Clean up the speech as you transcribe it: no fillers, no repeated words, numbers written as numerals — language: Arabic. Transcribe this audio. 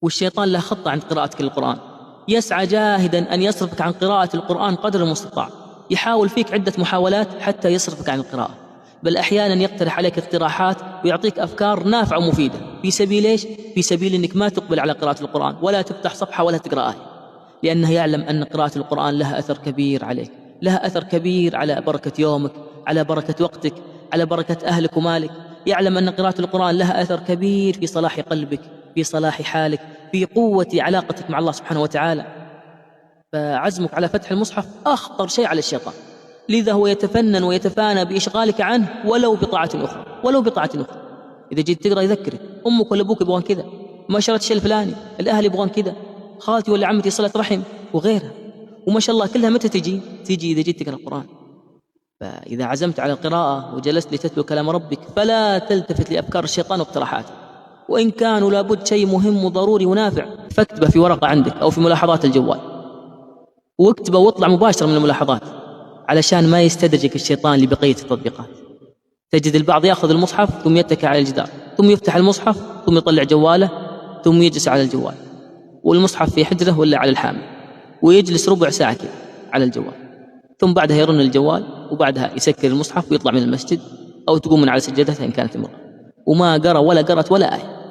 والشيطان له خطة عند قراءتك للقرآن، يسعى جاهدا أن يصرفك عن قراءة القرآن قدر المستطاع، يحاول فيك عدة محاولات حتى يصرفك عن القراءة، بل أحيانا يقترح عليك اقتراحات ويعطيك أفكار نافعة ومفيدة في سبيل إيش؟ في سبيل أنك ما تقبل على قراءة القرآن ولا تفتح صفحة ولا تقرأ آية، لأنه يعلم أن قراءة القرآن لها أثر كبير عليك، لها أثر كبير على بركة يومك، على بركة وقتك، على بركة أهلك ومالك. يعلم أن قراءة القرآن لها أثر كبير في صلاح قلبك، في صلاح حالك، في قوة علاقتك مع الله سبحانه وتعالى. فعزمك على فتح المصحف أخطر شيء على الشيطان، لذا هو يتفنن ويتفانى بإشغالك عنه ولو بطاعة أخرى، ولو بطاعة أخرى. إذا جيت تقرأ يذكرك أمك ولا أبوك يبغون كذا، ما شرت الشيء الفلاني، الأهل يبغون كذا، خالتي ولا عمتي صلة رحم وغيرها، وما شاء الله كلها متى تجي إذا جيت تقرأ القرآن. فإذا عزمت على القراءة وجلست لتتلو كلام ربك فلا تلتفت لأفكار الشيطان واقتراحاته، وإن كانوا لابد شيء مهم وضروري ونافع فاكتبه في ورقة عندك أو في ملاحظات الجوال، واكتبه واطلع مباشرة من الملاحظات علشان ما يستدرجك الشيطان لبقية التطبيقات. تجد البعض يأخذ المصحف ثم يتكئ على الجدار، ثم يفتح المصحف ثم يطلع جواله ثم يجلس على الجوال، والمصحف في حجره ولا على الحامل، ويجلس ربع ساعة كذا على الجوال، ثم بعدها يرن الجوال، وبعدها يسكر المصحف ويطلع من المسجد أو تقوم من على سجادته إن كانت امرأة، وما قرأ ولا قرأت ولا آية.